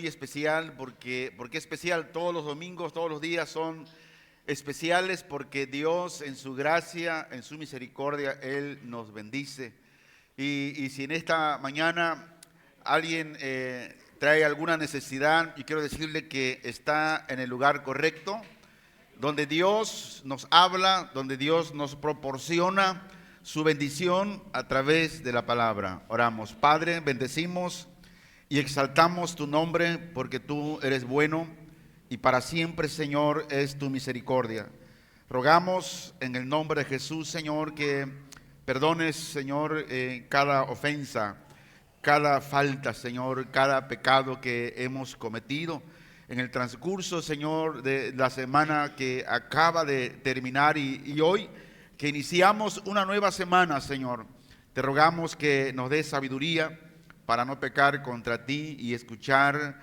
muy especial porque especial. Todos los domingos, todos los días son especiales porque Dios en su gracia, en su misericordia, Él nos bendice. Y si en esta mañana alguien trae alguna necesidad, yo quiero decirle que está en el lugar correcto, donde Dios nos habla, donde Dios nos proporciona su bendición a través de la palabra. Oramos. Padre, bendecimos y exaltamos tu nombre porque tú eres bueno y para siempre, Señor, es tu misericordia. Rogamos en el nombre de Jesús, Señor, que perdones, Señor, cada ofensa, cada falta, Señor, cada pecado que hemos cometido en el transcurso, Señor, de la semana que acaba de terminar y hoy que iniciamos una nueva semana, Señor. Te rogamos que nos des sabiduría para no pecar contra ti y escuchar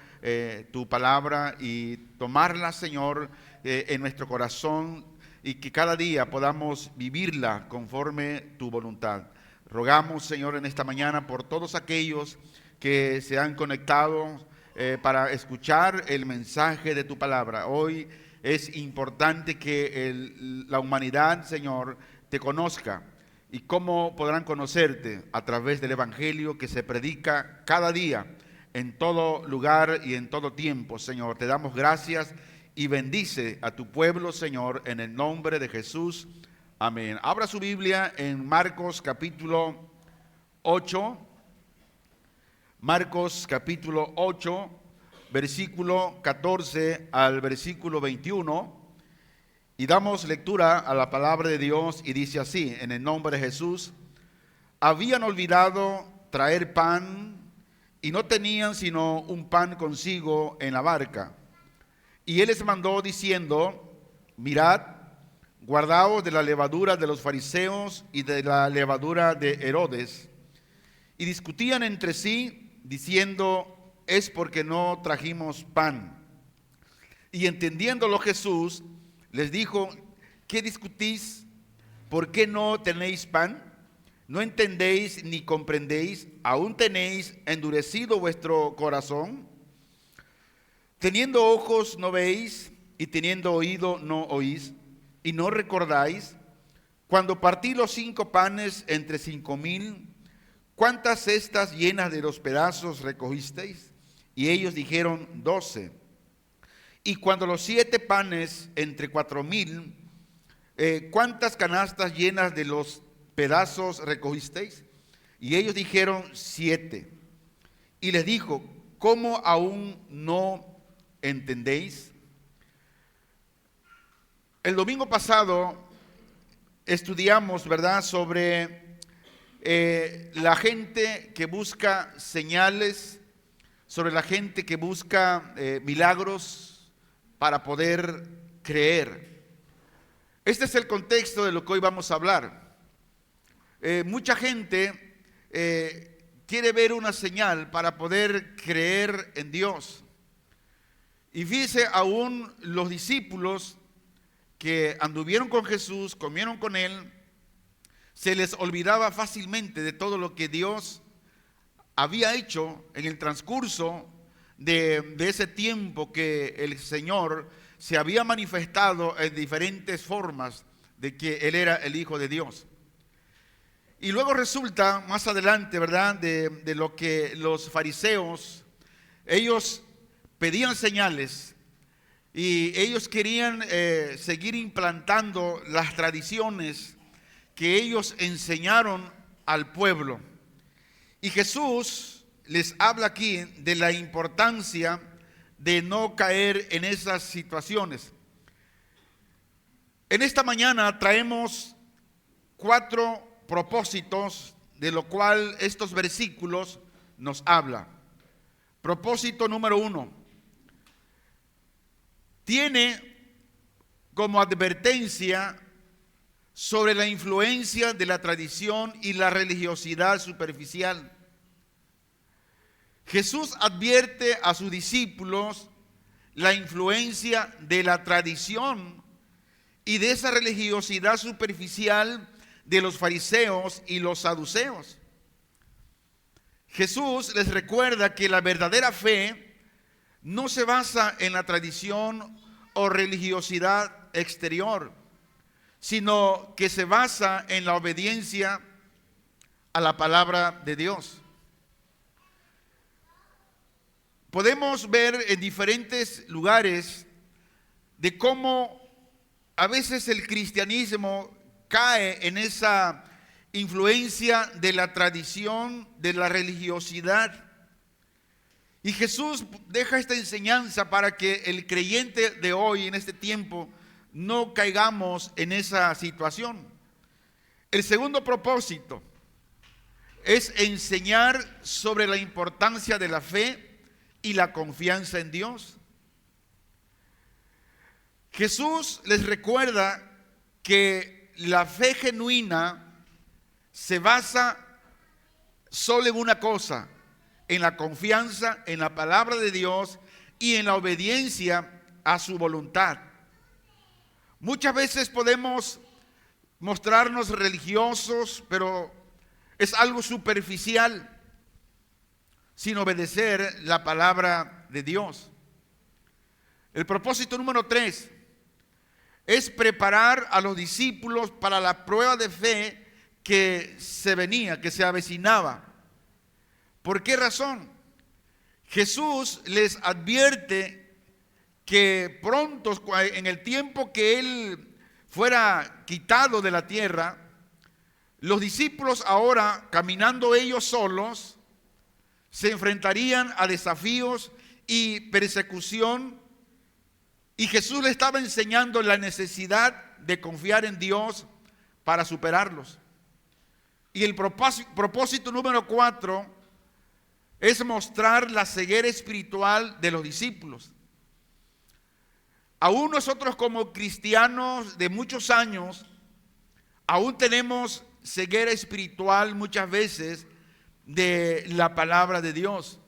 tu palabra y tomarla, Señor, en nuestro corazón y que cada día podamos vivirla conforme tu voluntad. Rogamos, Señor, en esta mañana por todos aquellos que se han conectado para escuchar el mensaje de tu palabra. Hoy es importante que la humanidad, Señor, te conozca. ¿Y cómo podrán conocerte? A través del evangelio que se predica cada día, en todo lugar y en todo tiempo, Señor. Te damos gracias y bendice a tu pueblo, Señor, en el nombre de Jesús. Amén. Abra su Biblia en Marcos capítulo 8. Marcos capítulo 8, versículo 14 al versículo 21. Y damos lectura a la palabra de Dios y dice así, en el nombre de Jesús: habían olvidado traer pan y no tenían sino un pan consigo en la barca. Y él les mandó diciendo: mirad, guardaos de la levadura de los fariseos y de la levadura de Herodes. Y discutían entre sí, diciendo: es porque no trajimos pan. Y entendiéndolo Jesús les dijo: ¿qué discutís? ¿Por qué no tenéis pan? ¿No entendéis ni comprendéis? ¿Aún tenéis endurecido vuestro corazón? Teniendo ojos no veis, y teniendo oído no oís, y no recordáis. Cuando partí los 5 panes entre 5,000, ¿cuántas cestas llenas de los pedazos recogisteis? Y ellos dijeron: 12. Y cuando los 7 panes entre 4,000, ¿cuántas canastas llenas de los pedazos recogisteis? Y ellos dijeron: 7. Y les dijo: ¿cómo aún no entendéis? El domingo pasado estudiamos, ¿verdad?, sobre la gente que busca señales, sobre la gente que busca milagros para poder creer. Este es el contexto de lo que hoy vamos a hablar. Mucha gente quiere ver una señal para poder creer en Dios. Y fíjese, aún los discípulos que anduvieron con Jesús, comieron con Él, se les olvidaba fácilmente de todo lo que Dios había hecho en el transcurso de ese tiempo que el Señor se había manifestado en diferentes formas de que Él era el Hijo de Dios. Y luego resulta más adelante, ¿verdad?, de lo que los fariseos, ellos pedían señales y ellos querían seguir implantando las tradiciones que ellos enseñaron al pueblo. Y Jesús les habla aquí de la importancia de no caer en esas situaciones. En esta mañana traemos 4 propósitos de lo cual estos versículos nos hablan. Propósito número 1. Tiene como advertencia sobre la influencia de la tradición y la religiosidad superficial. Jesús advierte a sus discípulos la influencia de la tradición y de esa religiosidad superficial de los fariseos y los saduceos. Jesús les recuerda que la verdadera fe no se basa en la tradición o religiosidad exterior, sino que se basa en la obediencia a la palabra de Dios. Podemos ver en diferentes lugares de cómo a veces el cristianismo cae en esa influencia de la tradición, de la religiosidad. Y Jesús deja esta enseñanza para que el creyente de hoy, en este tiempo, no caigamos en esa situación. El segundo propósito es enseñar sobre la importancia de la fe y la confianza en Dios. Jesús les recuerda que la fe genuina se basa solo en una cosa: en la confianza en la palabra de Dios y en la obediencia a su voluntad. Muchas veces podemos mostrarnos religiosos, pero es algo superficial, sin obedecer la palabra de Dios. El propósito número 3 es preparar a los discípulos para la prueba de fe que se venía, que se avecinaba. ¿Por qué razón? Jesús les advierte que pronto, en el tiempo que Él fuera quitado de la tierra, los discípulos ahora, caminando ellos solos, se enfrentarían a desafíos y persecución, y Jesús les estaba enseñando la necesidad de confiar en Dios para superarlos. Y el propósito número 4 es mostrar la ceguera espiritual de los discípulos. Aún nosotros como cristianos de muchos años, aún tenemos ceguera espiritual muchas veces de la palabra de Dios.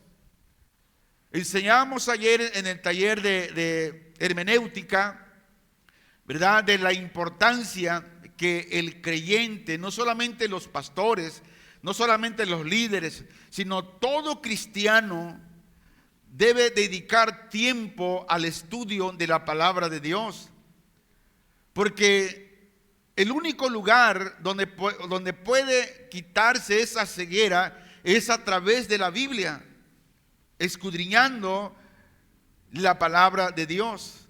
Enseñamos ayer en el taller de hermenéutica, ¿verdad?, de la importancia que el creyente, no solamente los pastores, no solamente los líderes, sino todo cristiano debe dedicar tiempo al estudio de la palabra de Dios. Porque el único lugar donde puede quitarse esa ceguera es a través de la Biblia, escudriñando la palabra de Dios.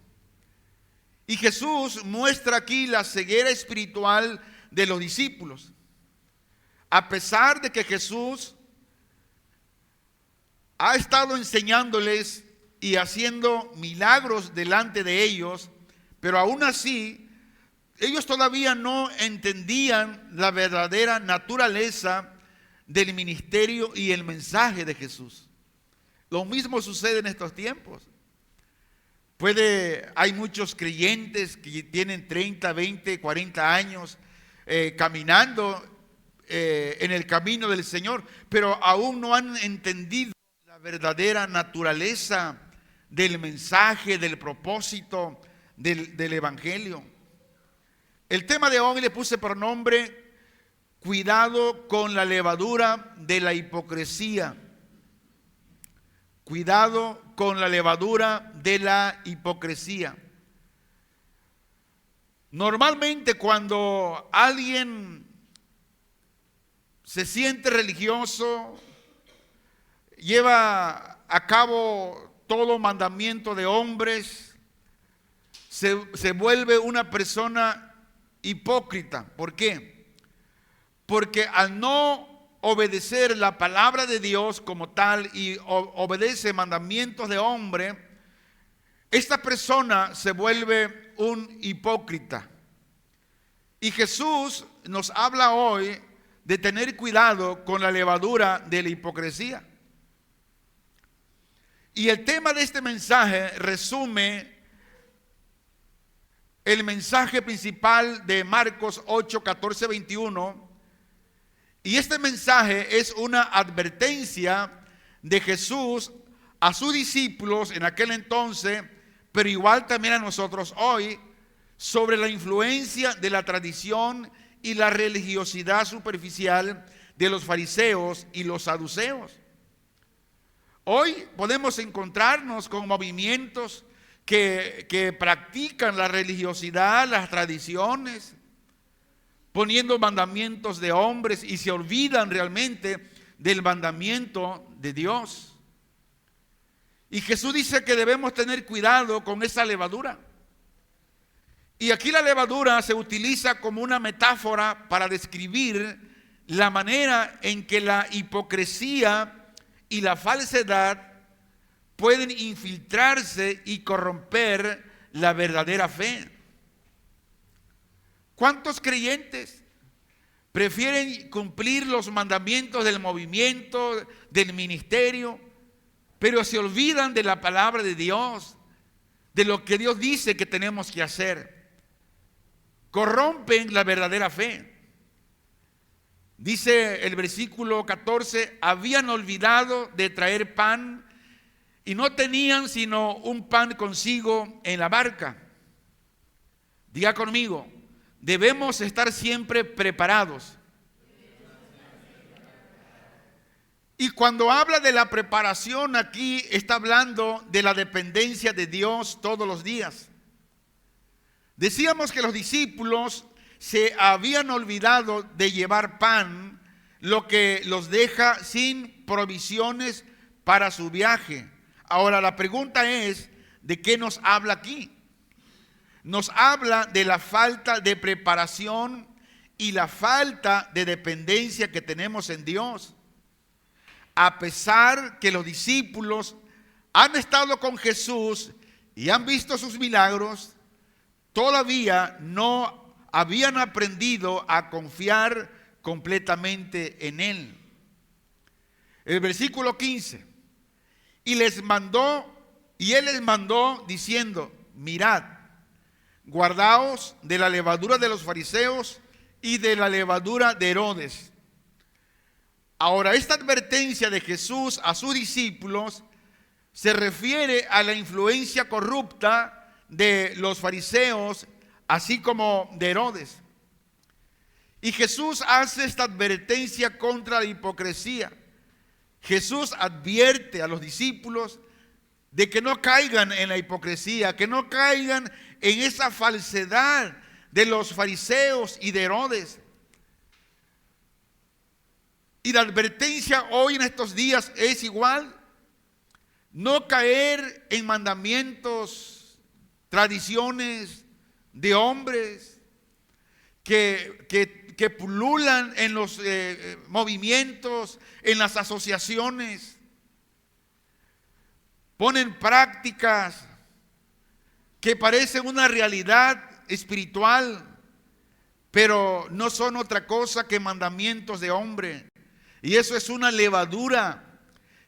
Y Jesús muestra aquí la ceguera espiritual de los discípulos. A pesar de que Jesús ha estado enseñándoles y haciendo milagros delante de ellos, pero aún así, ellos todavía no entendían la verdadera naturaleza del ministerio y el mensaje de Jesús. Lo mismo sucede en estos tiempos. Hay muchos creyentes que tienen 30, 20, 40 años caminando en el camino del Señor, pero aún no han entendido la verdadera naturaleza del mensaje, del propósito del Evangelio. El tema de hoy le puse por nombre: cuidado con la levadura de la hipocresía. Cuidado con la levadura de la hipocresía. Normalmente cuando alguien se siente religioso, lleva a cabo todo mandamiento de hombres, se vuelve una persona hipócrita. ¿Por qué? Porque al no obedecer la palabra de Dios como tal y obedece mandamientos de hombre, esta persona se vuelve un hipócrita. Y Jesús nos habla hoy de tener cuidado con la levadura de la hipocresía. Y el tema de este mensaje resume el mensaje principal de Marcos 8, 14, 21. Y este mensaje es una advertencia de Jesús a sus discípulos en aquel entonces, pero igual también a nosotros hoy, sobre la influencia de la tradición y la religiosidad superficial de los fariseos y los saduceos. Hoy podemos encontrarnos con movimientos que practican la religiosidad, las tradiciones, poniendo mandamientos de hombres y se olvidan realmente del mandamiento de Dios. Y Jesús dice que debemos tener cuidado con esa levadura. Y aquí la levadura se utiliza como una metáfora para describir la manera en que la hipocresía y la falsedad pueden infiltrarse y corromper la verdadera fe. ¿Cuántos creyentes prefieren cumplir los mandamientos del movimiento, del ministerio, pero se olvidan de la palabra de Dios, de lo que Dios dice que tenemos que hacer? Corrompen la verdadera fe. Dice el versículo 14, habían olvidado de traer pan y no tenían sino un pan consigo en la barca. Diga conmigo, debemos estar siempre preparados. Y cuando habla de la preparación aquí, está hablando de la dependencia de Dios todos los días. Decíamos que los discípulos se habían olvidado de llevar pan, lo que los deja sin provisiones para su viaje. Ahora la pregunta es, ¿de qué nos habla aquí? Nos habla de la falta de preparación y la falta de dependencia que tenemos en Dios. A pesar que los discípulos han estado con Jesús y han visto sus milagros, todavía no habían aprendido a confiar completamente en Él. El versículo 15, y Él les mandó diciendo, mirad, guardaos de la levadura de los fariseos y de la levadura de Herodes. Ahora, esta advertencia de Jesús a sus discípulos se refiere a la influencia corrupta de los fariseos, así como de Herodes. Y Jesús hace esta advertencia contra la hipocresía. Jesús advierte a los discípulos de que no caigan en la hipocresía, que no caigan en esa falsedad de los fariseos y de Herodes. Y la advertencia hoy en estos días es igual. No caer en mandamientos, tradiciones de hombres que pululan en los movimientos, en las asociaciones. Ponen prácticas que parecen una realidad espiritual, pero no son otra cosa que mandamientos de hombre. Y eso es una levadura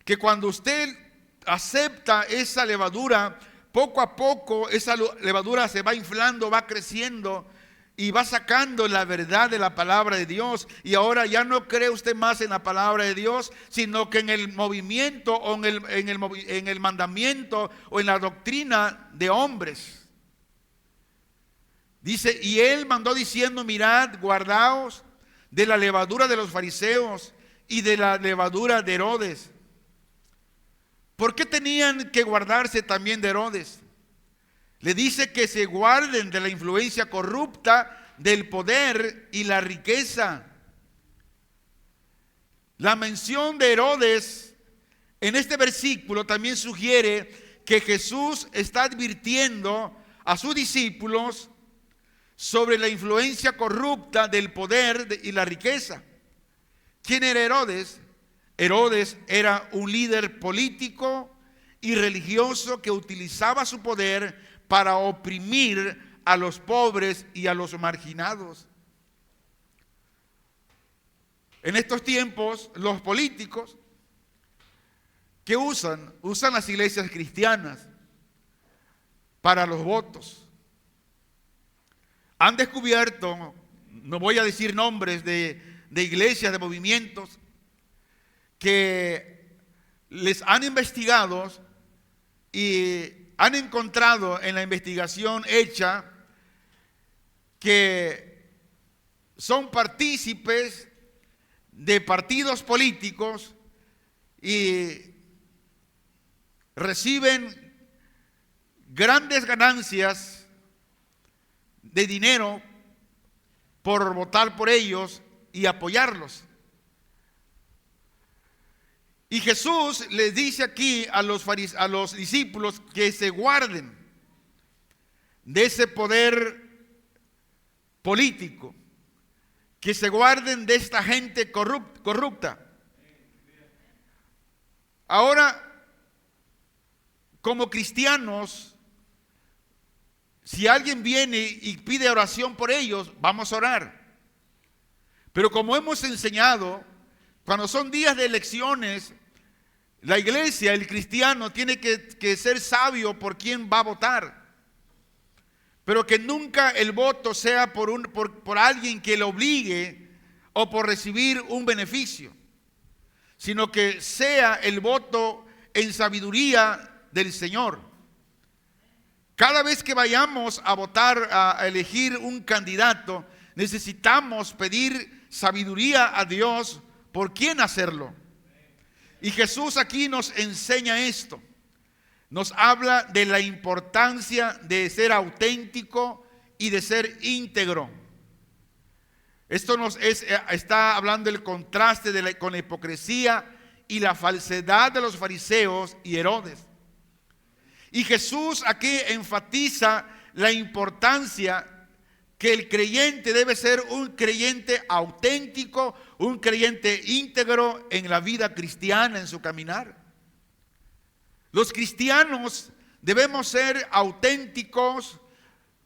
que cuando usted acepta esa levadura, poco a poco esa levadura se va inflando, va creciendo y va sacando la verdad de la palabra de Dios. Y ahora ya no cree usted más en la palabra de Dios, sino que en el movimiento o en el mandamiento o en la doctrina de hombres. Dice, y Él mandó diciendo, mirad, guardaos de la levadura de los fariseos y de la levadura de Herodes. ¿Por qué tenían que guardarse también de Herodes? Le dice que se guarden de la influencia corrupta del poder y la riqueza. La mención de Herodes en este versículo también sugiere que Jesús está advirtiendo a sus discípulos sobre la influencia corrupta del poder y la riqueza. ¿Quién era Herodes? Herodes era un líder político y religioso que utilizaba su poder para oprimir a los pobres y a los marginados. En estos tiempos, los políticos que usan las iglesias cristianas para los votos. Han descubierto, no voy a decir nombres de iglesias, de movimientos, que les han investigado y han encontrado en la investigación hecha que son partícipes de partidos políticos y reciben grandes ganancias de dinero por votar por ellos y apoyarlos. Y Jesús les dice aquí a los discípulos que se guarden de ese poder político, que se guarden de esta gente corrupta. Ahora, como cristianos, si alguien viene y pide oración por ellos, vamos a orar. Pero como hemos enseñado, cuando son días de elecciones, la iglesia, el cristiano, tiene que ser sabio por quién va a votar. Pero que nunca el voto sea por alguien que le obligue o por recibir un beneficio, sino que sea el voto en sabiduría del Señor. Cada vez que vayamos a votar, a elegir un candidato, necesitamos pedir sabiduría a Dios por quién hacerlo. Y Jesús aquí nos enseña esto. Nos habla de la importancia de ser auténtico y de ser íntegro. Esto está hablando del contraste con la hipocresía y la falsedad de los fariseos y Herodes. Y Jesús aquí enfatiza la importancia que el creyente debe ser un creyente auténtico, un creyente íntegro en la vida cristiana, en su caminar. Los cristianos debemos ser auténticos,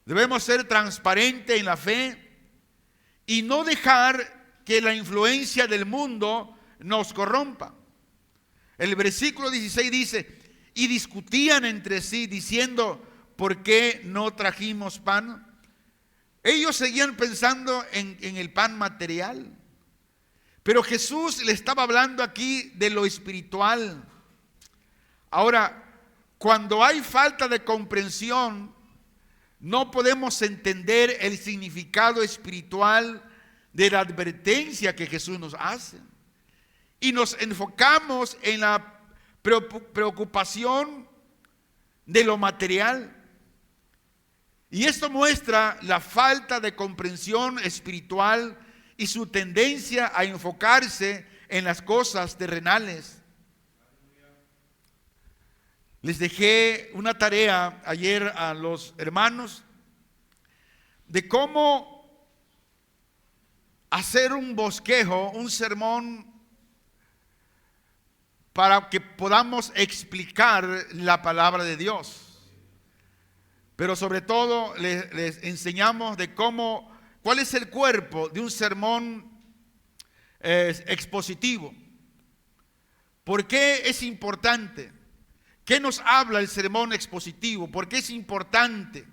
debemos ser transparentes en la fe y no dejar que la influencia del mundo nos corrompa. El versículo 16 dice: y discutían entre sí diciendo, ¿por qué no trajimos pan? Ellos seguían pensando en el pan material, pero Jesús le estaba hablando aquí de lo espiritual. Ahora, cuando hay falta de comprensión, no podemos entender el significado espiritual de la advertencia que Jesús nos hace. Y nos enfocamos en la preocupación de lo material. Y esto muestra la falta de comprensión espiritual y su tendencia a enfocarse en las cosas terrenales. Les dejé una tarea ayer a los hermanos de cómo hacer un bosquejo, un sermón, para que podamos explicar la palabra de Dios. Pero sobre todo les enseñamos de cuál es el cuerpo de un sermón expositivo. ¿Por qué es importante? ¿Qué nos habla el sermón expositivo? ¿Por qué es importante?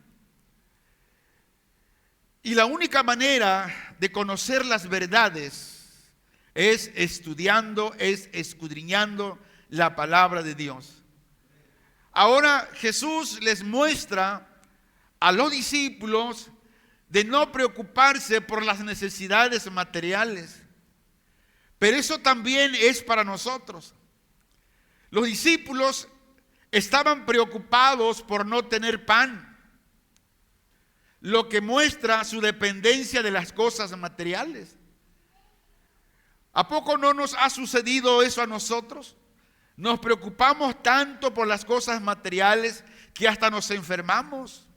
Y la única manera de conocer las verdades es estudiando, es escudriñando la palabra de Dios. Ahora Jesús les muestra a los discípulos de no preocuparse por las necesidades materiales. Pero eso también es para nosotros. Los discípulos estaban preocupados por no tener pan, lo que muestra su dependencia de las cosas materiales. ¿A poco no nos ha sucedido eso a nosotros? Nos preocupamos tanto por las cosas materiales que hasta nos enfermamos.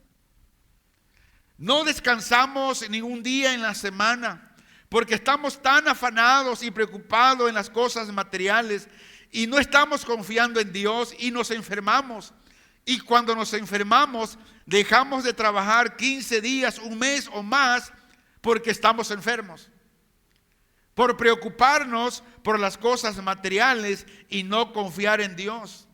No descansamos ningún día en la semana porque estamos tan afanados y preocupados en las cosas materiales y no estamos confiando en Dios y nos enfermamos. Y cuando nos enfermamos, dejamos de trabajar 15 días, un mes o más porque estamos enfermos. Por preocuparnos por las cosas materiales y no confiar en Dios.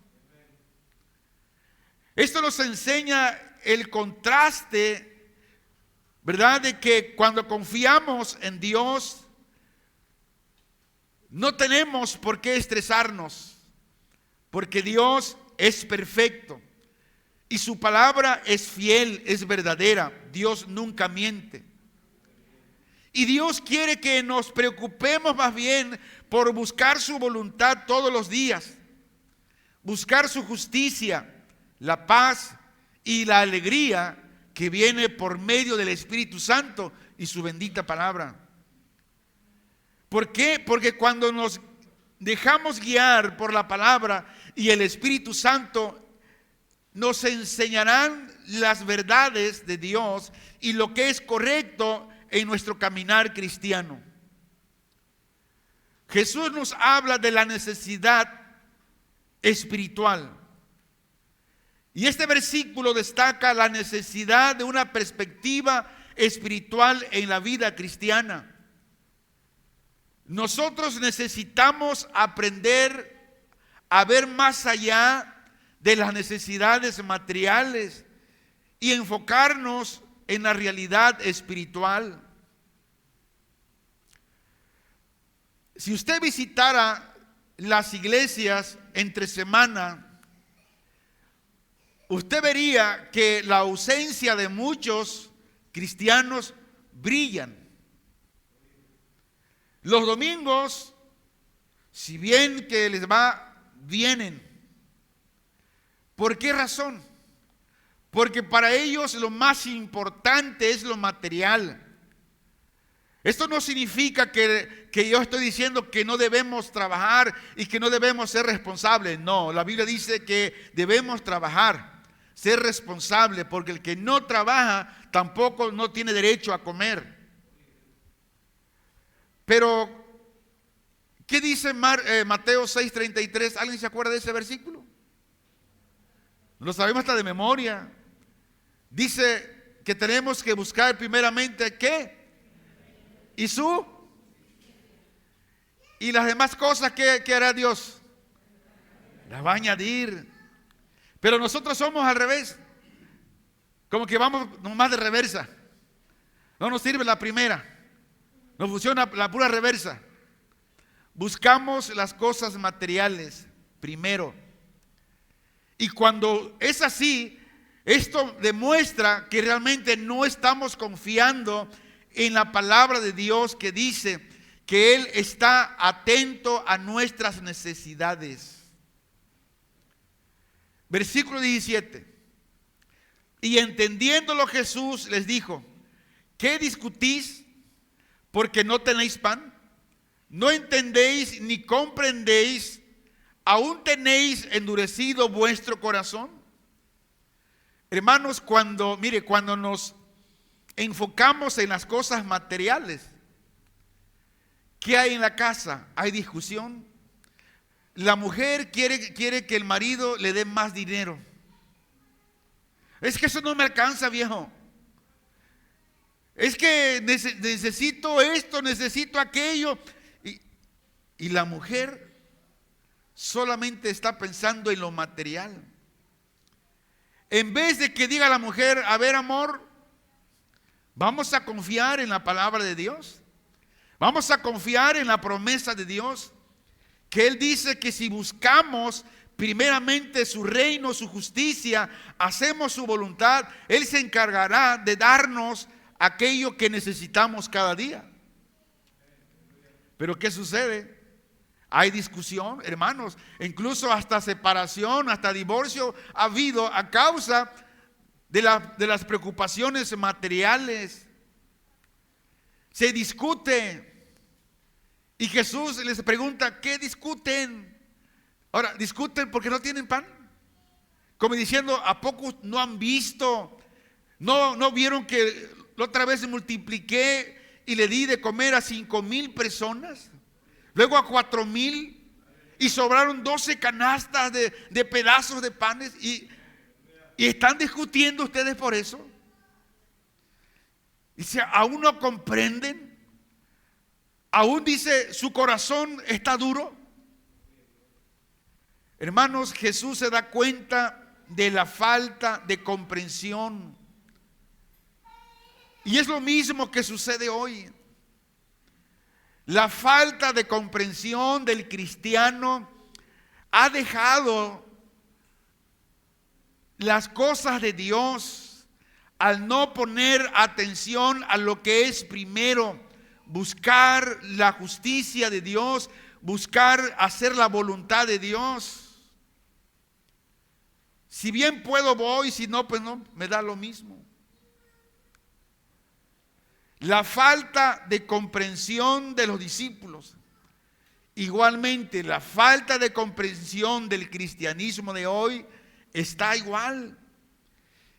Esto nos enseña el contraste, ¿verdad? De que cuando confiamos en Dios, no tenemos por qué estresarnos, porque Dios es perfecto y su palabra es fiel, es verdadera. Dios nunca miente. Y Dios quiere que nos preocupemos más bien por buscar su voluntad todos los días. buscar su justicia, la paz y la alegría que viene por medio del Espíritu Santo y su bendita palabra. ¿Por qué? Porque cuando nos dejamos guiar por la palabra y el Espíritu Santo, nos enseñarán las verdades de Dios y lo que es correcto en nuestro caminar cristiano. Jesús nos habla de la necesidad espiritual. Y este versículo destaca la necesidad de una perspectiva espiritual en la vida cristiana. Nosotros necesitamos aprender a ver más allá de las necesidades materiales y enfocarnos en la realidad espiritual. Si usted visitara las iglesias entre semana, usted vería que la ausencia de muchos cristianos brillan. Los domingos, si bien que les va, vienen. ¿Por qué razón? Porque para ellos lo más importante es lo material. Esto no significa que yo estoy diciendo que no debemos trabajar y que no debemos ser responsables. No, la Biblia dice que debemos trabajar, ser responsables, porque el que no trabaja tampoco no tiene derecho a comer. Pero, ¿qué dice Mateo 6:33? ¿Alguien se acuerda de ese versículo? Lo sabemos hasta de memoria. Dice que tenemos que buscar primeramente ¿qué? Y las demás cosas ¿qué hará Dios? Las va a añadir. Pero nosotros somos al revés. Como que vamos nomás de reversa. No nos sirve la primera. Nos funciona la pura reversa. Buscamos las cosas materiales primero. Y cuando es así, esto demuestra que realmente no estamos confiando en la palabra de Dios que dice que Él está atento a nuestras necesidades. Versículo 17. Y entendiéndolo Jesús les dijo: ¿qué discutís? Porque no tenéis pan. ¿No entendéis ni comprendéis? ¿Aún tenéis endurecido vuestro corazón? Hermanos, cuando nos enfocamos en las cosas materiales, ¿qué hay en la casa? Hay discusión. La mujer quiere que el marido le dé más dinero. Es que eso no me alcanza, viejo. Es que necesito esto, necesito aquello. Y la mujer solamente está pensando en lo material. En vez de que diga la mujer: a ver, amor, vamos a confiar en la palabra de Dios. Vamos a confiar en la promesa de Dios, que Él dice que si buscamos primeramente su reino, su justicia, hacemos su voluntad, Él se encargará de darnos aquello que necesitamos cada día. Pero ¿qué sucede? Hay discusión, hermanos, incluso hasta separación, hasta divorcio ha habido a causa de las preocupaciones materiales. Se discute. Y Jesús les pregunta: ¿qué discuten? Ahora, ¿discuten porque no tienen pan? Como diciendo: ¿a poco no han visto? ¿No vieron que la otra vez multipliqué y le di de comer a 5,000 personas? Luego a 4,000, y sobraron 12 canastas de pedazos de panes, y están discutiendo ustedes por eso. Dice: ¿aún no comprenden? ¿Aún, dice, su corazón está duro? Hermanos, Jesús se da cuenta de la falta de comprensión. Y es lo mismo que sucede hoy. La falta de comprensión del cristiano ha dejado las cosas de Dios al no poner atención a lo que es primero: buscar la justicia de Dios, buscar hacer la voluntad de Dios. Si bien puedo, voy, si no, pues no, me da lo mismo. La falta de comprensión de los discípulos, igualmente la falta de comprensión del cristianismo de hoy está igual.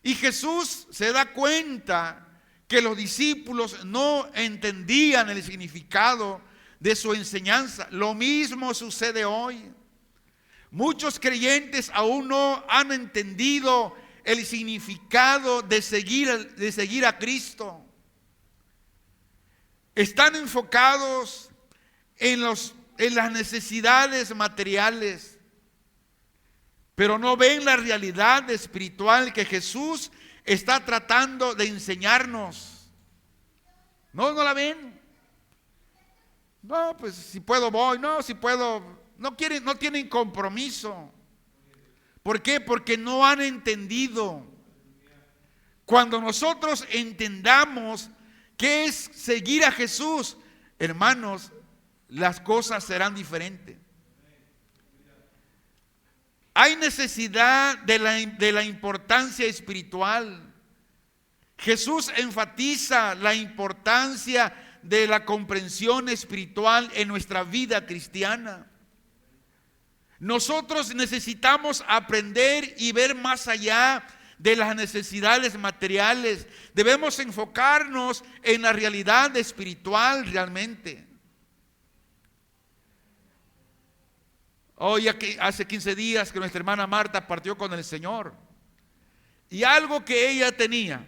Y Jesús se da cuenta que los discípulos no entendían el significado de su enseñanza. Lo mismo sucede hoy. Muchos creyentes aún no han entendido el significado de seguir a Cristo. Están enfocados en las necesidades materiales, pero no ven la realidad espiritual que Jesús está tratando de enseñarnos. No la ven. No, pues si puedo voy, no, si puedo, no tienen compromiso. ¿Por qué? Porque no han entendido. Cuando nosotros entendamos qué es seguir a Jesús, hermanos, las cosas serán diferentes. Hay necesidad de la importancia espiritual. Jesús enfatiza la importancia de la comprensión espiritual en nuestra vida cristiana. Nosotros necesitamos aprender y ver más allá de las necesidades materiales. Debemos enfocarnos en la realidad espiritual realmente. Hoy, hace 15 días que nuestra hermana Marta partió con el Señor. Y algo que ella tenía,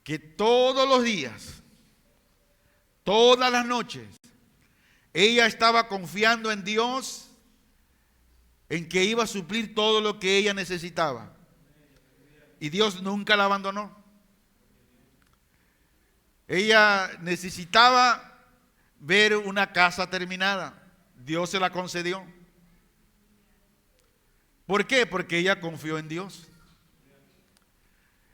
que todos los días, todas las noches, ella estaba confiando en Dios, en que iba a suplir todo lo que ella necesitaba. Y Dios nunca la abandonó. Ella necesitaba ver una casa terminada. Dios se la concedió. ¿Por qué? Porque ella confió en Dios.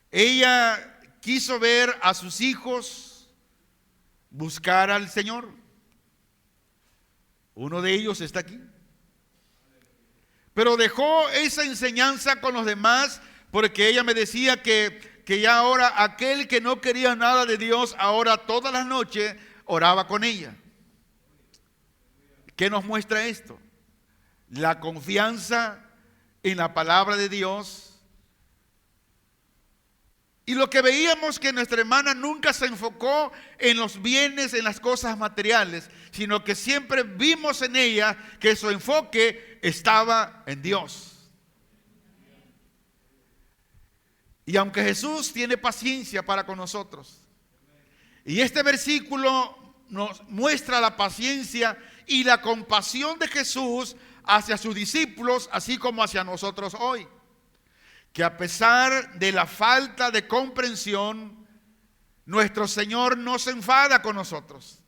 Ella quiso ver a sus hijos buscar al Señor. Uno de ellos está aquí. Pero dejó esa enseñanza con los demás, porque ella me decía que ya ahora aquel que no quería nada de Dios, ahora todas las noches oraba con ella. ¿Qué nos muestra esto? La confianza en la palabra de Dios. Y lo que veíamos, que nuestra hermana nunca se enfocó en los bienes, en las cosas materiales, sino que siempre vimos en ella que su enfoque estaba en Dios. Y aunque Jesús tiene paciencia para con nosotros, y este versículo nos muestra la paciencia y la compasión de Jesús hacia sus discípulos, así como hacia nosotros hoy, que a pesar de la falta de comprensión, nuestro Señor no se enfada con nosotros,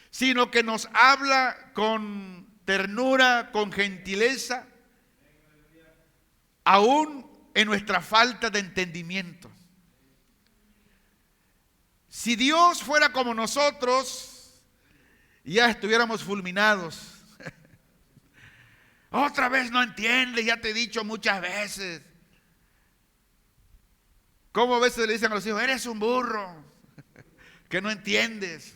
sino que nos habla con ternura, con gentileza, aún en nuestra falta de entendimiento. Si Dios fuera como nosotros, ya estuviéramos fulminados. Otra vez no entiendes, ya te he dicho muchas veces. ¿Cómo a veces le dicen a los hijos, eres un burro, que no entiendes?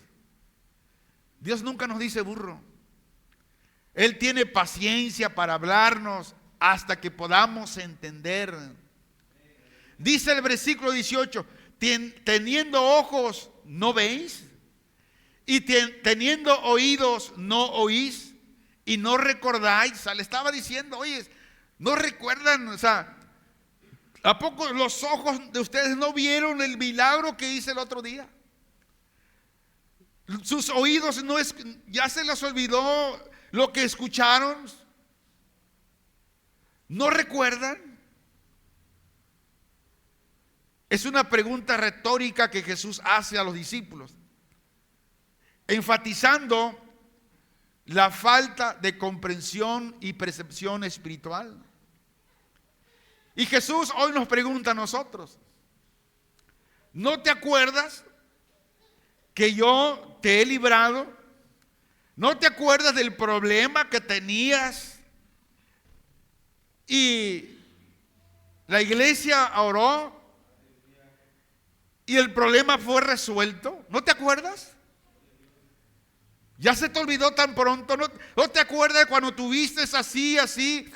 Dios nunca nos dice burro. Él tiene paciencia para hablarnos hasta que podamos entender. Dice el versículo 18, teniendo ojos, ¿no veis? Y teniendo oídos, ¿no oís? Y no recordáis. O sea, le estaba diciendo, oye, ¿no recuerdan? O sea, ¿a poco los ojos de ustedes no vieron el milagro que hice el otro día? Sus oídos ya se les olvidó lo que escucharon. ¿No recuerdan? Es una pregunta retórica que Jesús hace a los discípulos, enfatizando la falta de comprensión y percepción espiritual. Y Jesús hoy nos pregunta a nosotros, ¿no te acuerdas que yo te he librado? ¿No te acuerdas del problema que tenías? Y La iglesia oró y el problema fue resuelto. ¿No te acuerdas? Ya se te olvidó tan pronto. ¿No te acuerdas cuando tuviste así?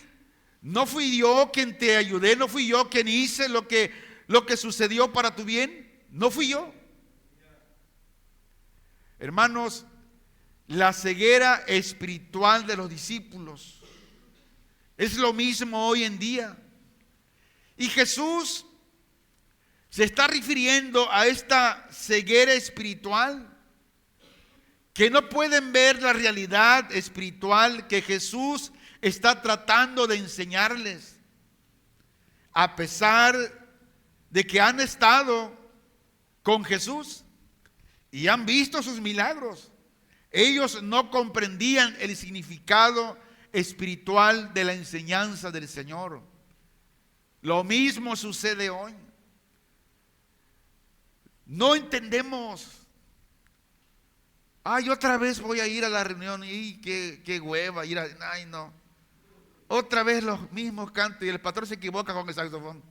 No fui yo quien te ayudé, no fui yo quien hice lo que sucedió para tu bien. No fui yo. Hermanos, la ceguera espiritual de los discípulos es lo mismo hoy en día. Y Jesús se está refiriendo a esta ceguera espiritual, que no pueden ver la realidad espiritual que Jesús está tratando de enseñarles, a pesar de que han estado con Jesús y han visto sus milagros. Ellos no comprendían el significado espiritual de la enseñanza del Señor. Lo mismo sucede hoy. No entendemos. Ay, otra vez voy a ir a la reunión y qué hueva ir a... Ay, no. Otra vez los mismos cantos y el pastor se equivoca con el saxofón.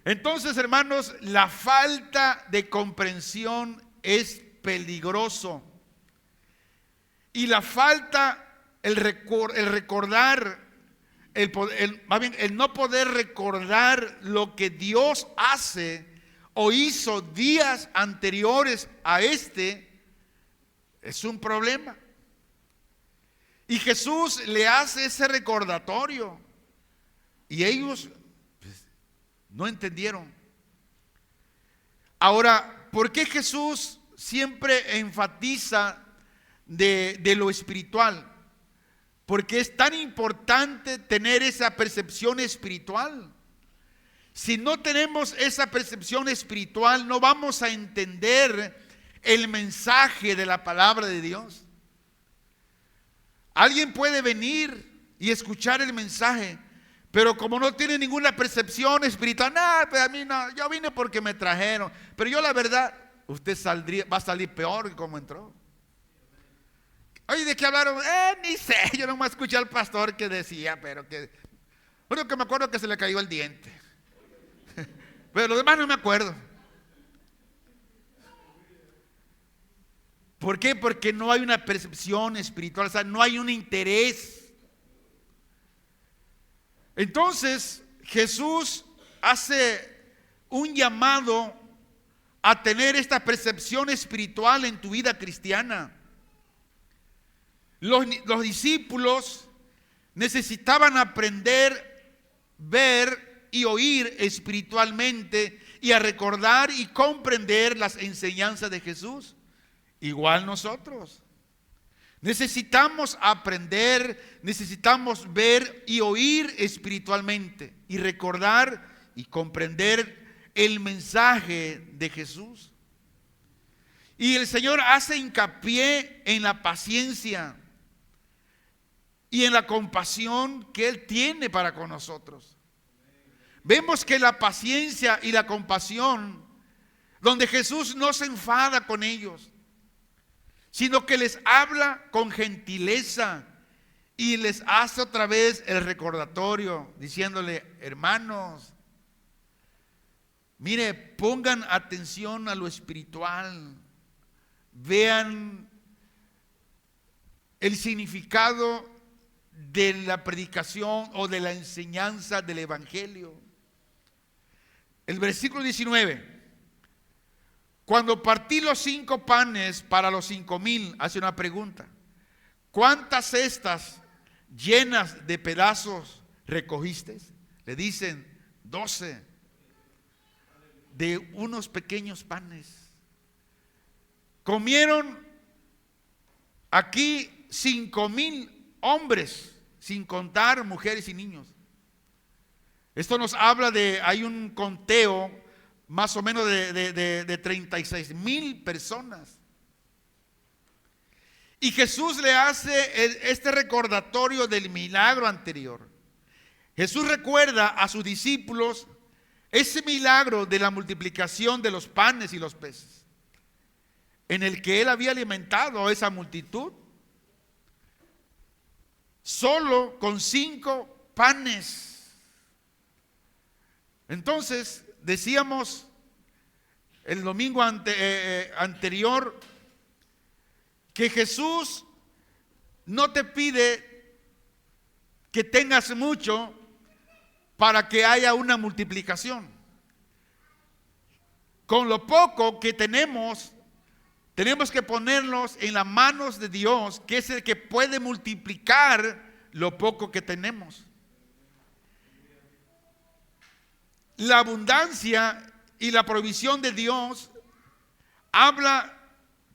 Entonces, hermanos, la falta de comprensión es peligroso. Y la falta, el no poder recordar lo que Dios hace o hizo días anteriores a es un problema. Y Jesús le hace ese recordatorio y ellos no entendieron. Ahora, ¿por qué Jesús siempre enfatiza de lo espiritual? Porque es tan importante tener esa percepción espiritual. Si no tenemos esa percepción espiritual, no vamos a entender el mensaje de la palabra de Dios. Alguien puede venir y escuchar el mensaje, pero como no tiene ninguna percepción espiritual, pues a mí no, yo vine porque me trajeron, pero yo la verdad, usted va a salir peor que como entró. Oye, ¿de qué hablaron? Ni sé, yo nomás escuché al pastor que decía, pero que... Bueno, que me acuerdo que se le cayó el diente. Pero los demás no me acuerdo. ¿Por qué? Porque no hay una percepción espiritual, o sea, no hay un interés. Entonces, Jesús hace un llamado a tener esta percepción espiritual en tu vida cristiana. Los discípulos necesitaban aprender, ver y oír espiritualmente y a recordar y comprender las enseñanzas de Jesús. Igual nosotros. Necesitamos aprender, necesitamos ver y oír espiritualmente y recordar y comprender el mensaje de Jesús. Y el Señor hace hincapié en la paciencia y en la compasión que Él tiene para con nosotros. Vemos que la paciencia y la compasión, donde Jesús no se enfada con ellos, sino que les habla con gentileza y les hace otra vez el recordatorio, diciéndole: hermanos, mire, pongan atención a lo espiritual, vean el significado de la predicación o de la enseñanza del evangelio. El versículo 19: cuando partí los 5 panes para los 5,000, hace una pregunta: ¿cuántas cestas llenas de pedazos recogiste? Le dicen: 12 de unos pequeños panes. Comieron aquí 5,000 hombres, sin contar mujeres y niños. Esto nos habla hay un conteo más o menos de 36,000 personas. Y Jesús le hace este recordatorio del milagro anterior. Jesús recuerda a sus discípulos ese milagro de la multiplicación de los panes y los peces, en el que Él había alimentado a esa multitud solo con 5 panes. Entonces, decíamos el domingo anterior que Jesús no te pide que tengas mucho para que haya una multiplicación. Con lo poco que tenemos que ponernos en las manos de Dios, que es el que puede multiplicar lo poco que tenemos. La abundancia y la provisión de Dios habla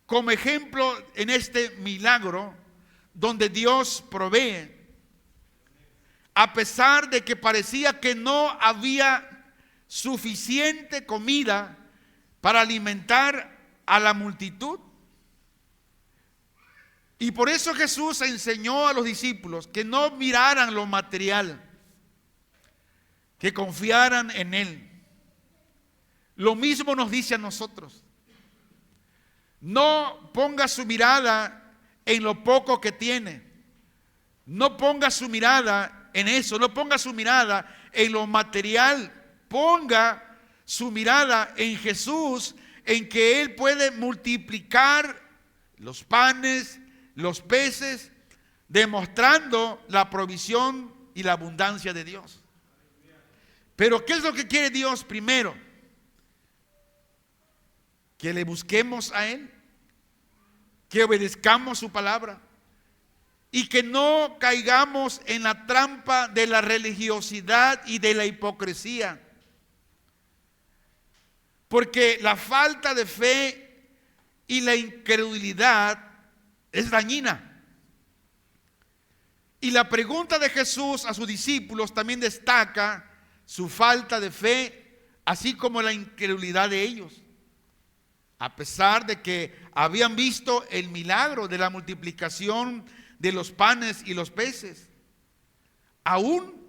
como ejemplo en este milagro donde Dios provee, a pesar de que parecía que no había suficiente comida para alimentar a la multitud. Y por eso Jesús enseñó a los discípulos que no miraran lo material, que confiaran en Él. Lo mismo nos dice a nosotros. No ponga su mirada en lo poco que tiene. No ponga su mirada en eso. No ponga su mirada en lo material. Ponga su mirada en Jesús, en que Él puede multiplicar los panes, los peces, demostrando la provisión y la abundancia de Dios. Pero ¿qué es lo que quiere Dios primero? Que le busquemos a Él, que obedezcamos su palabra y que no caigamos en la trampa de la religiosidad y de la hipocresía. Porque la falta de fe y la incredulidad es dañina. Y la pregunta de Jesús a sus discípulos también destaca su falta de fe, así como la incredulidad de ellos. A pesar de que habían visto el milagro de la multiplicación de los panes y los peces, aún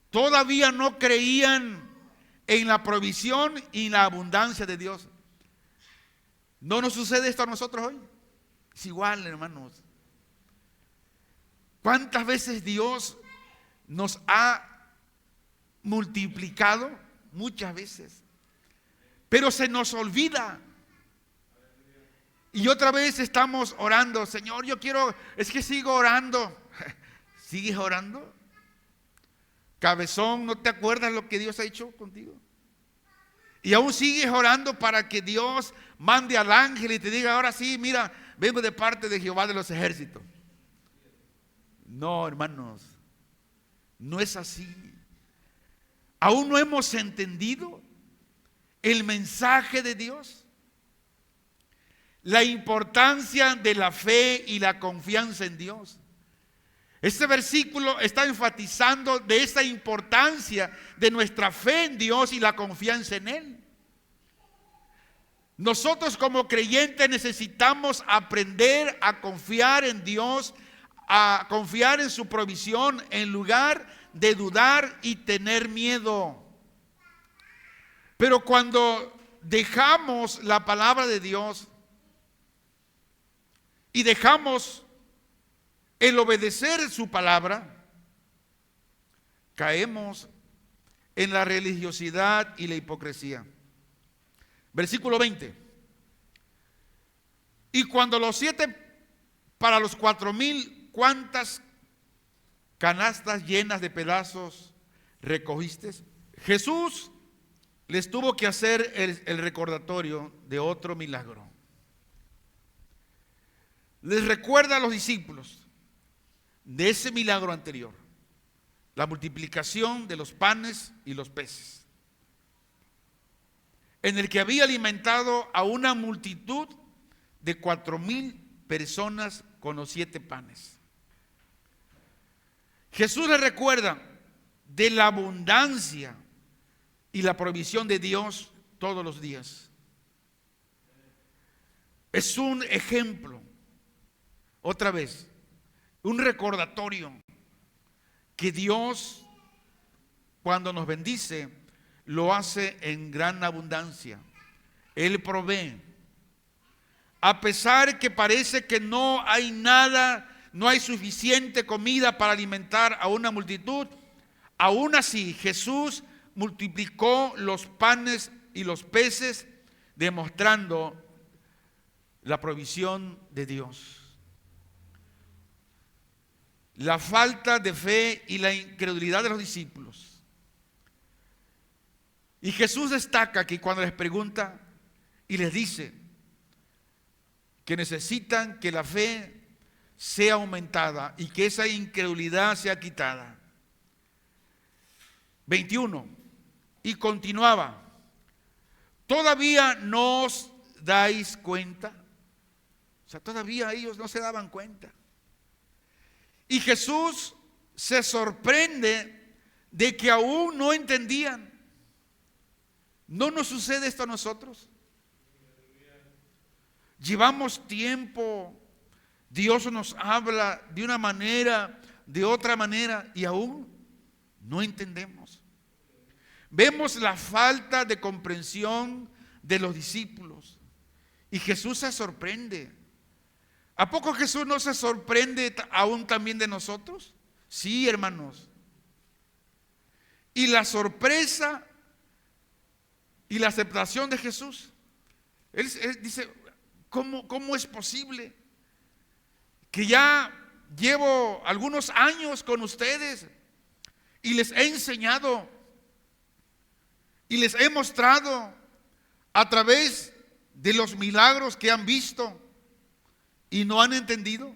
todavía no creían en la provisión y la abundancia de Dios. ¿No nos sucede esto a nosotros hoy? Es igual, hermanos. ¿Cuántas veces Dios nos ha multiplicado? Muchas veces. Pero se nos olvida. Y otra vez estamos orando, Señor, yo quiero, es que sigo orando. ¿Sigues orando? Cabezón, ¿no te acuerdas lo que Dios ha hecho contigo? Y aún sigues orando para que Dios mande al ángel y te diga, ahora sí, mira, vengo de parte de Jehová de los ejércitos. No, hermanos, no es así. Aún no hemos entendido el mensaje de Dios, la importancia de la fe y la confianza en Dios. Este versículo está enfatizando de esa importancia de nuestra fe en Dios y la confianza en Él. Nosotros como creyentes necesitamos aprender a confiar en Dios, a confiar en su provisión en lugar de dudar y tener miedo. Pero cuando dejamos la palabra de Dios y dejamos el obedecer su palabra, caemos en la religiosidad y la hipocresía. Versículo 20. Y cuando los 7 para los 4,000, ¿cuántas canastas llenas de pedazos recogiste? Jesús les tuvo que hacer el recordatorio de otro milagro. Les recuerda a los discípulos de ese milagro anterior, la multiplicación de los panes y los peces, en el que había alimentado a una multitud de 4,000 personas con los 7 panes. Jesús les recuerda de la abundancia y la provisión de Dios todos los días. Es un ejemplo, otra vez, un recordatorio que Dios, cuando nos bendice, lo hace en gran abundancia. Él provee. A pesar que parece que no hay nada, no hay suficiente comida para alimentar a una multitud, aún así Jesús multiplicó los panes y los peces, demostrando la provisión de Dios. La falta de fe y la incredulidad de los discípulos. Y Jesús destaca aquí cuando les pregunta y les dice que necesitan que la fe sea aumentada y que esa incredulidad sea quitada. 21. Y continuaba: ¿todavía no os dais cuenta? O sea, todavía ellos no se daban cuenta. Y Jesús se sorprende de que aún no entendían. ¿No nos sucede esto a nosotros? Llevamos tiempo, Dios nos habla de una manera, de otra manera, y aún no entendemos. Vemos la falta de comprensión de los discípulos y Jesús se sorprende. ¿A poco Jesús no se sorprende aún también de nosotros? Sí, hermanos. Y la sorpresa y la aceptación de Jesús. Él dice, ¿cómo es posible que ya llevo algunos años con ustedes y les he enseñado y les he mostrado a través de los milagros que han visto y no han entendido?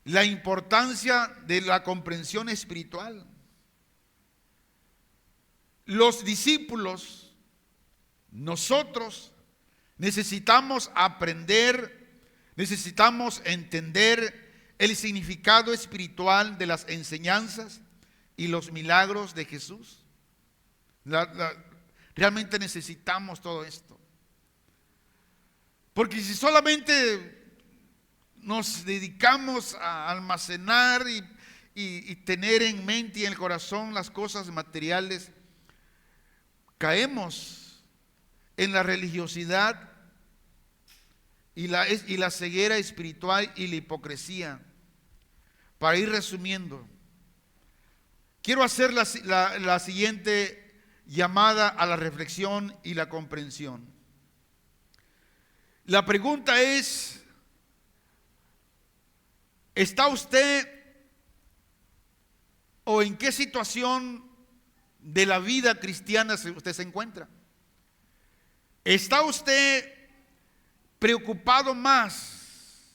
La importancia de la comprensión espiritual. Los discípulos, nosotros necesitamos aprender, necesitamos entender el significado espiritual de las enseñanzas y los milagros de Jesús. Realmente necesitamos todo esto. Porque si solamente nos dedicamos a almacenar y tener en mente y en el corazón las cosas materiales, caemos en la religiosidad y la ceguera espiritual y la hipocresía. Para ir resumiendo, quiero hacer la siguiente llamada a la reflexión y la comprensión. La pregunta es: ¿está usted o en qué situación de la vida cristiana usted se encuentra? ¿Está usted preocupado más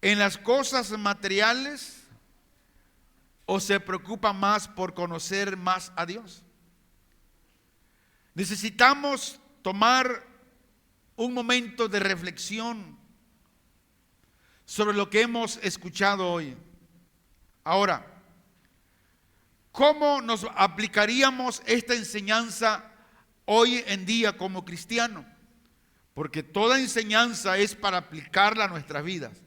en las cosas materiales o se preocupa más por conocer más a Dios? Necesitamos tomar un momento de reflexión sobre lo que hemos escuchado hoy. Ahora, ¿cómo nos aplicaríamos esta enseñanza hoy en día como cristiano? Porque toda enseñanza es para aplicarla a nuestras vidas.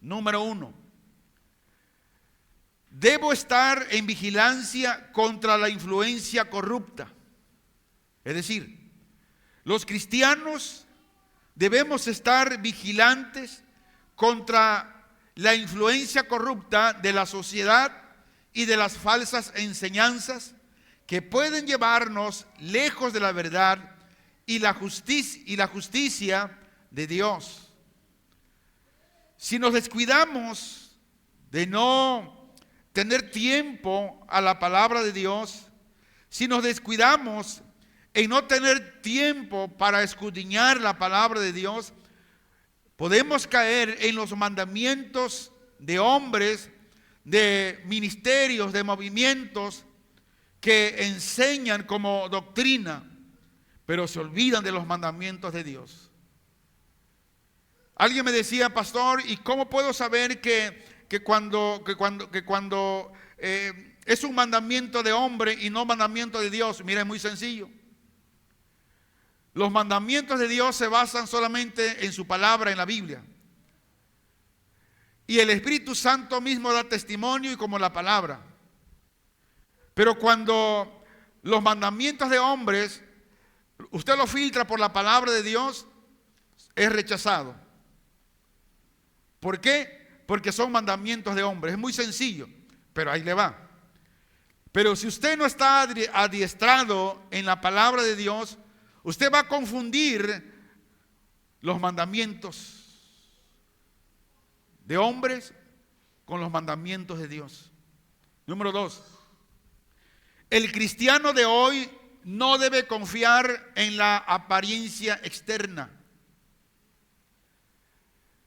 Número 1, debo estar en vigilancia contra la influencia corrupta. Es decir, los cristianos debemos estar vigilantes contra la influencia corrupta de la sociedad y de las falsas enseñanzas que pueden llevarnos lejos de la verdad y la justicia de Dios. Si nos descuidamos de no tener tiempo a la palabra de Dios, si nos descuidamos en no tener tiempo para escudriñar la palabra de Dios, podemos caer en los mandamientos de hombres, de ministerios, de movimientos que enseñan como doctrina, pero se olvidan de los mandamientos de Dios. Alguien me decía: pastor, ¿y cómo puedo saber que cuando es un mandamiento de hombre y no mandamiento de Dios? Mira, es muy sencillo. Los mandamientos de Dios se basan solamente en su palabra, en la Biblia. Y el Espíritu Santo mismo da testimonio y como la palabra. Pero cuando los mandamientos de hombres, usted los filtra por la palabra de Dios, es rechazado. ¿Por qué? Porque son mandamientos de hombres. Es muy sencillo, pero ahí le va. Pero si usted no está adiestrado en la palabra de Dios, usted va a confundir los mandamientos de hombres con los mandamientos de Dios. Número 2. El cristiano de hoy no debe confiar en la apariencia externa.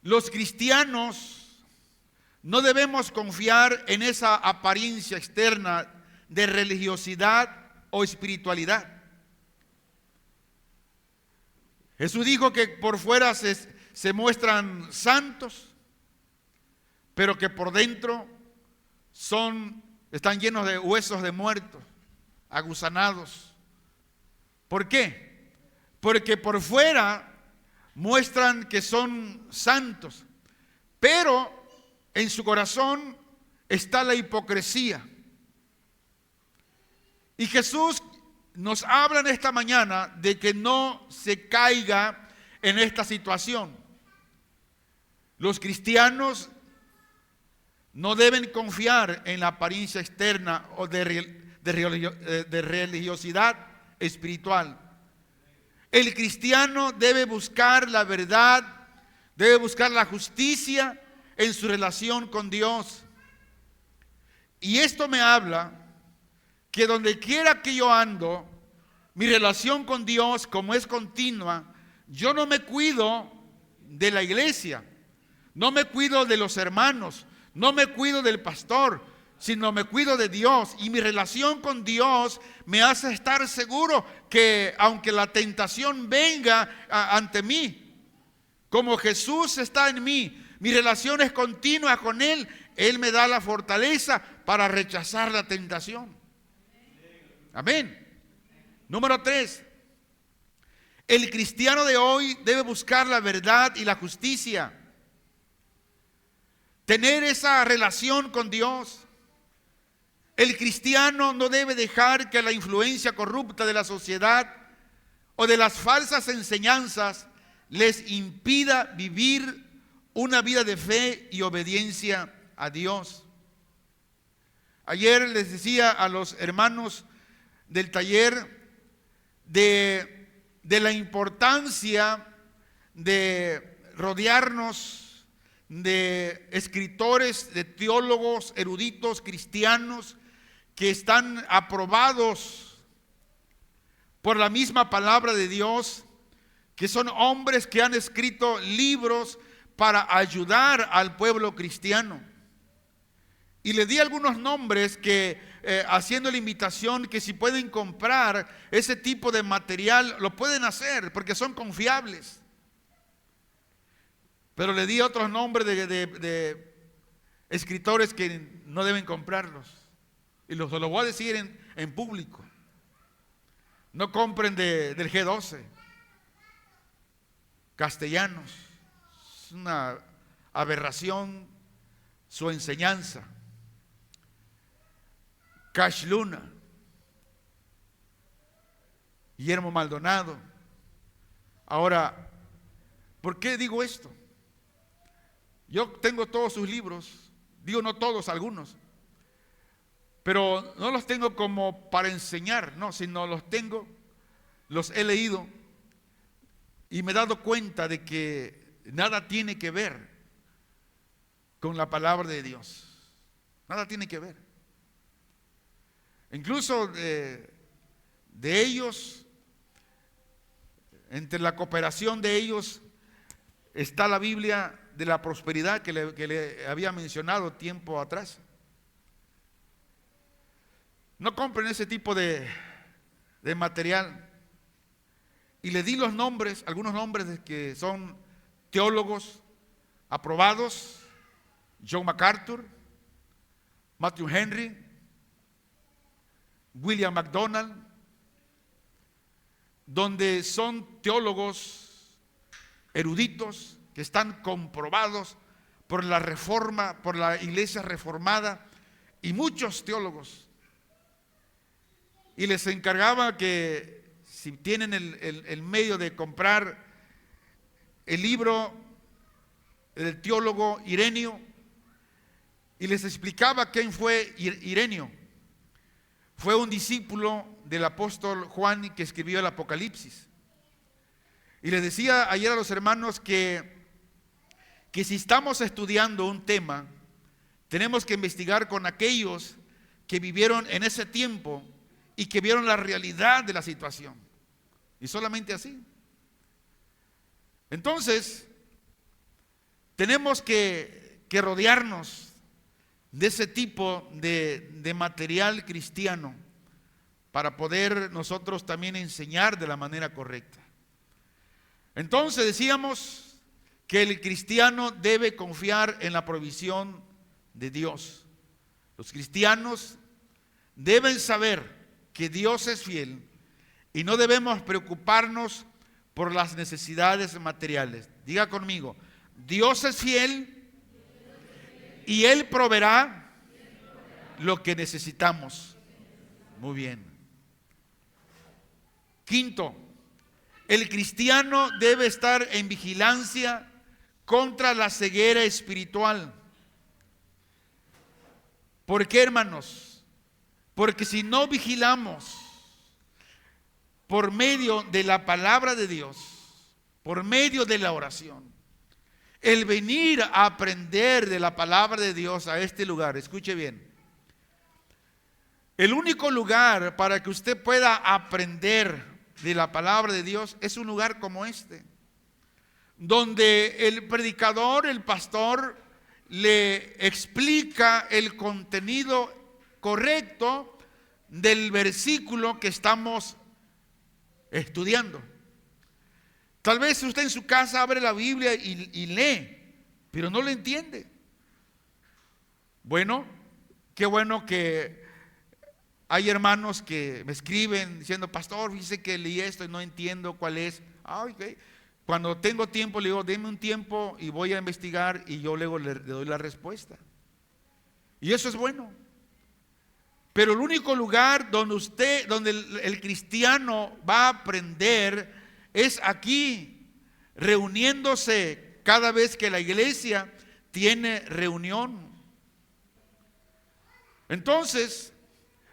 Los cristianos no debemos confiar en esa apariencia externa de religiosidad o espiritualidad. Jesús dijo que por fuera se muestran santos, pero que por dentro están llenos de huesos de muertos, aguzanados. ¿Por qué? Porque por fuera muestran que son santos, pero en su corazón está la hipocresía. Y Jesús nos habla en esta mañana de que no se caiga en esta situación. Los cristianos no deben confiar en la apariencia externa o de religiosidad espiritual. El cristiano debe buscar la verdad, debe buscar la justicia en su relación con Dios. Y esto me habla que donde quiera que yo ando, mi relación con Dios, como es continua, yo no me cuido de la iglesia, no me cuido de los hermanos, no me cuido del pastor, sino me cuido de Dios. Y mi relación con Dios me hace estar seguro que aunque la tentación venga ante mí, como Jesús está en mí, mi relación es continua con Él, Él me da la fortaleza para rechazar la tentación. Amén. Número 3. El cristiano de hoy debe buscar la verdad y la justicia. Tener esa relación con Dios. El cristiano no debe dejar que la influencia corrupta de la sociedad o de las falsas enseñanzas les impida vivir una vida de fe y obediencia a Dios. Ayer les decía a los hermanos del taller de la importancia de rodearnos de escritores, de teólogos, eruditos, cristianos que están aprobados por la misma palabra de Dios, que son hombres que han escrito libros para ayudar al pueblo cristiano. Y le di algunos nombres que, haciendo la invitación, que si pueden comprar ese tipo de material, lo pueden hacer, porque son confiables. Pero le di otros nombres de escritores que no deben comprarlos. Y los voy a decir en público. No compren del G12. Castellanos. Es una aberración su enseñanza. Cash Luna, Guillermo Maldonado. Ahora, ¿por qué digo esto? Yo tengo todos sus libros, digo no todos, algunos, pero no los tengo como para enseñar, no, sino los he leído y me he dado cuenta de que nada tiene que ver con la palabra de Dios, nada tiene que ver. Incluso de ellos, entre la cooperación de ellos, está la Biblia de la prosperidad que le había mencionado tiempo atrás. No compren ese tipo de material. Y le di los nombres, algunos nombres de que son teólogos aprobados: John MacArthur, Matthew Henry, William MacDonald, donde son teólogos eruditos que están comprobados por la reforma, por la iglesia reformada y muchos teólogos. Y les encargaba que si tienen el medio de comprar el libro del teólogo Ireneo, y les explicaba quién fue Ireneo. fue un discípulo del apóstol Juan que escribió el Apocalipsis. Y les decía ayer a los hermanos que si estamos estudiando un tema, tenemos que investigar con aquellos que vivieron en ese tiempo y que vieron la realidad de la situación. Y solamente así. Entonces, tenemos que rodearnos de ese tipo de material cristiano para poder nosotros también enseñar de la manera correcta. Entonces decíamos que el cristiano debe confiar en la provisión de Dios. Los cristianos deben saber que Dios es fiel y no debemos preocuparnos por las necesidades materiales. Diga conmigo, Dios es fiel y Él proveerá lo que necesitamos. Muy bien. Quinto, el cristiano debe estar en vigilancia contra la ceguera espiritual. ¿Por qué, hermanos? Porque si no vigilamos por medio de la palabra de Dios, por medio de la oración, el venir a aprender de la palabra de Dios a este lugar, escuche bien, el único lugar para que usted pueda aprender de la palabra de Dios es un lugar como este, donde el predicador, el pastor, le explica el contenido correcto del versículo que estamos estudiando. Tal vez usted en su casa abre la Biblia y lee, pero no lo entiende. Bueno, qué bueno que hay hermanos que me escriben diciendo, pastor, dice que leí esto y no entiendo cuál es. Okay. Cuando tengo tiempo le digo, deme un tiempo y voy a investigar y yo luego le doy la respuesta. Y eso es bueno. Pero el único lugar donde el cristiano va a aprender es aquí, reuniéndose cada vez que la iglesia tiene reunión. Entonces,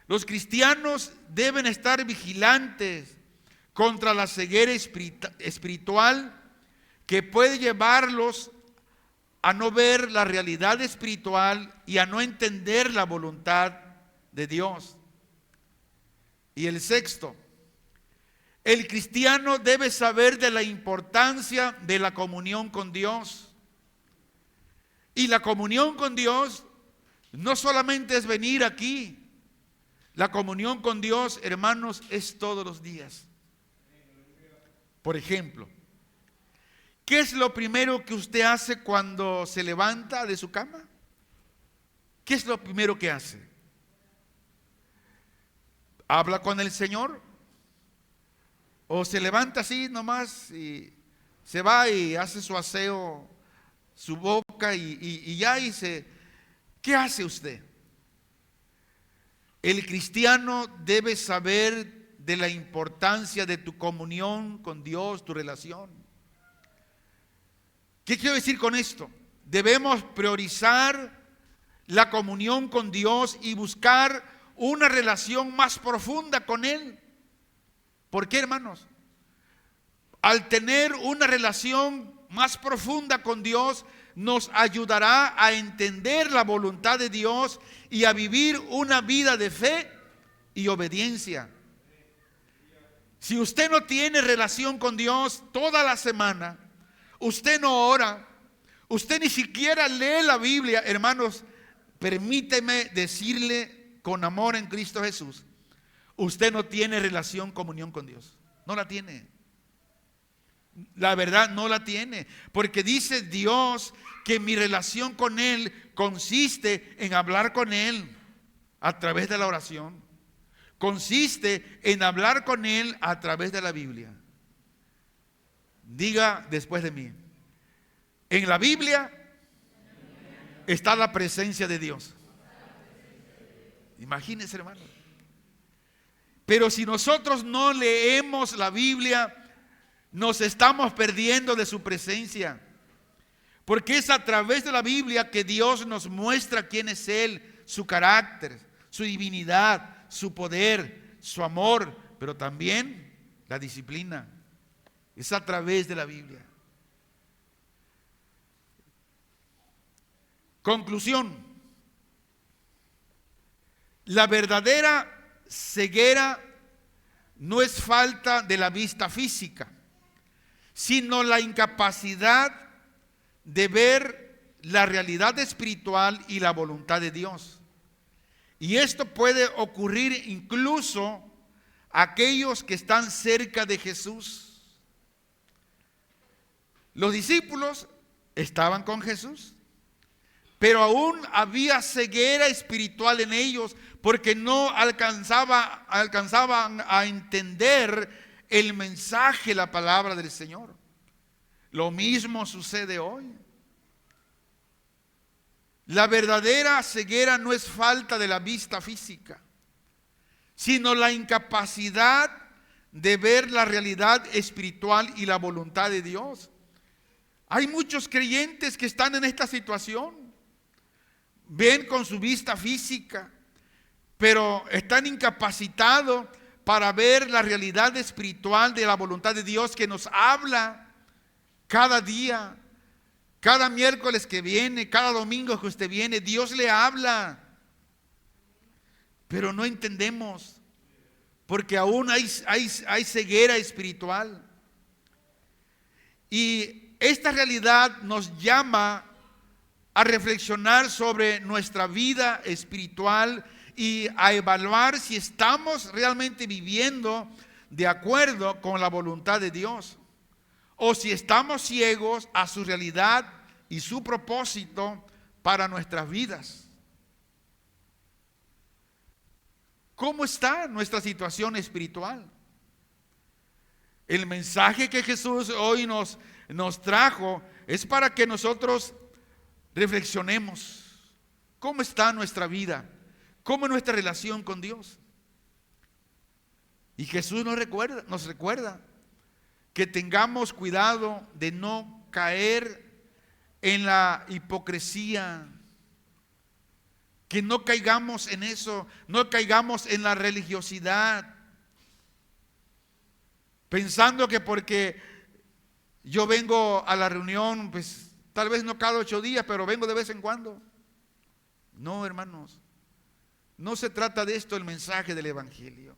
los cristianos deben estar vigilantes contra la ceguera espiritual que puede llevarlos a no ver la realidad espiritual y a no entender la voluntad de Dios. Y el sexto, el cristiano debe saber de la importancia de la comunión con Dios. Y la comunión con Dios no solamente es venir aquí. La comunión con Dios, hermanos, es todos los días. Por ejemplo, ¿qué es lo primero que usted hace cuando se levanta de su cama? ¿Qué es lo primero que hace? ¿Habla con el Señor? ¿O se levanta así nomás y se va y hace su aseo, su boca y ya dice, ¿qué hace usted? El cristiano debe saber de la importancia de tu comunión con Dios, tu relación. ¿Qué quiero decir con esto? Debemos priorizar la comunión con Dios y buscar una relación más profunda con Él. ¿Por qué, hermanos? Al tener una relación más profunda con Dios, nos ayudará a entender la voluntad de Dios y a vivir una vida de fe y obediencia. Si usted no tiene relación con Dios toda la semana, usted no ora, usted ni siquiera lee la Biblia, hermanos, permíteme decirle con amor en Cristo Jesús, usted no tiene relación, comunión con Dios. No la tiene. La verdad no la tiene. Porque dice Dios que mi relación con Él consiste en hablar con Él a través de la oración. Consiste en hablar con Él a través de la Biblia. Diga después de mí. En la Biblia está la presencia de Dios. Imagínense, hermano. Pero si nosotros no leemos la Biblia, nos estamos perdiendo de su presencia. Porque es a través de la Biblia que Dios nos muestra quién es Él, su carácter, su divinidad, su poder, su amor, pero también la disciplina. Es a través de la Biblia. Conclusión. La verdadera ceguera no es falta de la vista física, sino la incapacidad de ver la realidad espiritual y la voluntad de Dios. Y esto puede ocurrir incluso a aquellos que están cerca de Jesús. Los discípulos estaban con Jesús, pero aún había ceguera espiritual en ellos porque no alcanzaban a entender el mensaje, la palabra del Señor. Lo mismo sucede hoy. La verdadera ceguera no es falta de la vista física, sino la incapacidad de ver la realidad espiritual y la voluntad de Dios. Hay muchos creyentes que están en esta situación. Ven con su vista física, pero están incapacitados para ver la realidad espiritual de la voluntad de Dios que nos habla cada día, cada miércoles que viene, cada domingo que usted viene. Dios le habla, pero no entendemos porque aún hay ceguera espiritual. Y esta realidad nos llama a reflexionar sobre nuestra vida espiritual y a evaluar si estamos realmente viviendo de acuerdo con la voluntad de Dios, o si estamos ciegos a su realidad y su propósito para nuestras vidas. ¿Cómo está nuestra situación espiritual? El mensaje que Jesús hoy nos trajo es para que nosotros reflexionemos cómo está nuestra vida, cómo es nuestra relación con Dios. Y Jesús nos recuerda que tengamos cuidado de no caer en la hipocresía, que no caigamos en eso, no caigamos en la religiosidad, pensando que porque yo vengo a la reunión, pues tal vez no cada 8 días, pero vengo de vez en cuando. No, hermanos, no se trata de esto el mensaje del Evangelio.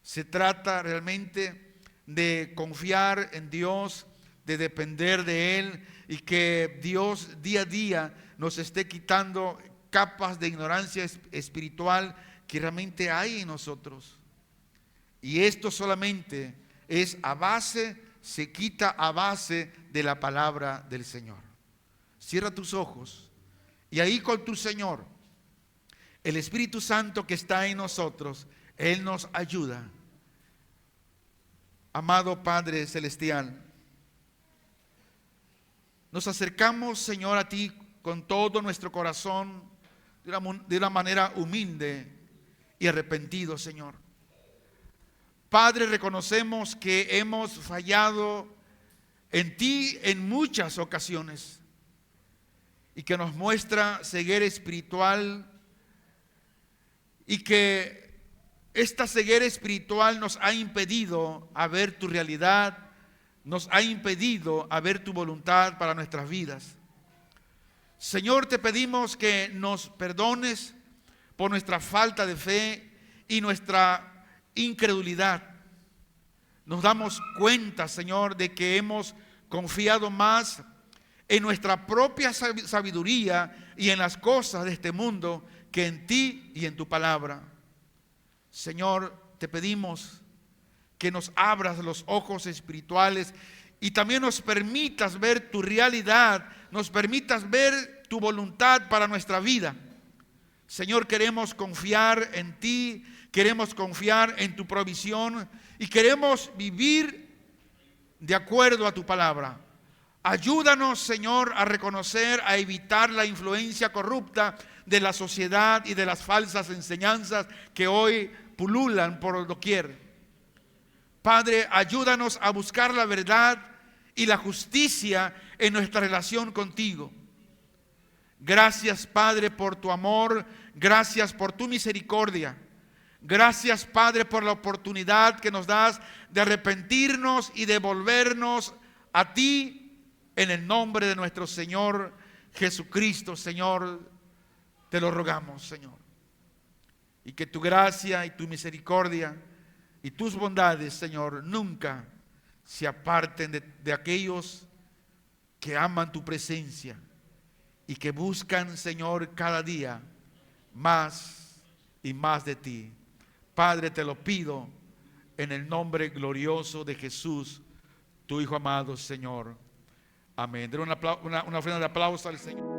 Se trata realmente de confiar en Dios, de depender de Él, y que Dios día a día nos esté quitando capas de ignorancia espiritual que realmente hay en nosotros. Y esto solamente es se quita a base de la palabra del Señor. Cierra tus ojos y ahí con tu Señor, el Espíritu Santo que está en nosotros, Él nos ayuda. Amado Padre Celestial, nos acercamos, Señor, a ti con todo nuestro corazón, de una manera humilde y arrepentido, Señor. Padre, reconocemos que hemos fallado en ti en muchas ocasiones y que nos muestra ceguera espiritual, y que esta ceguera espiritual nos ha impedido a ver tu realidad, nos ha impedido a ver tu voluntad para nuestras vidas. Señor, te pedimos que nos perdones por nuestra falta de fe y nuestra incredulidad. Nos damos cuenta, Señor, de que hemos confiado más en nuestra propia sabiduría y en las cosas de este mundo que en ti y en tu palabra. Señor, te pedimos que nos abras los ojos espirituales y también nos permitas ver tu realidad, nos permitas ver tu voluntad para nuestra vida. Señor, queremos confiar en ti, queremos confiar en tu provisión y queremos vivir de acuerdo a tu palabra. Ayúdanos, Señor, a reconocer, a evitar la influencia corrupta de la sociedad y de las falsas enseñanzas que hoy pululan por doquier. Padre, ayúdanos a buscar la verdad y la justicia en nuestra relación contigo. Gracias, Padre, por tu amor, gracias por tu misericordia. Gracias, Padre, por la oportunidad que nos das de arrepentirnos y de volvernos a ti en el nombre de nuestro Señor Jesucristo. Señor, te lo rogamos, Señor. Y que tu gracia y tu misericordia y tus bondades, Señor, nunca se aparten de aquellos que aman tu presencia y que buscan, Señor, cada día más y más de ti. Padre, te lo pido en el nombre glorioso de Jesús, tu Hijo amado, Señor. Amén. Den una ofrenda de aplauso al Señor.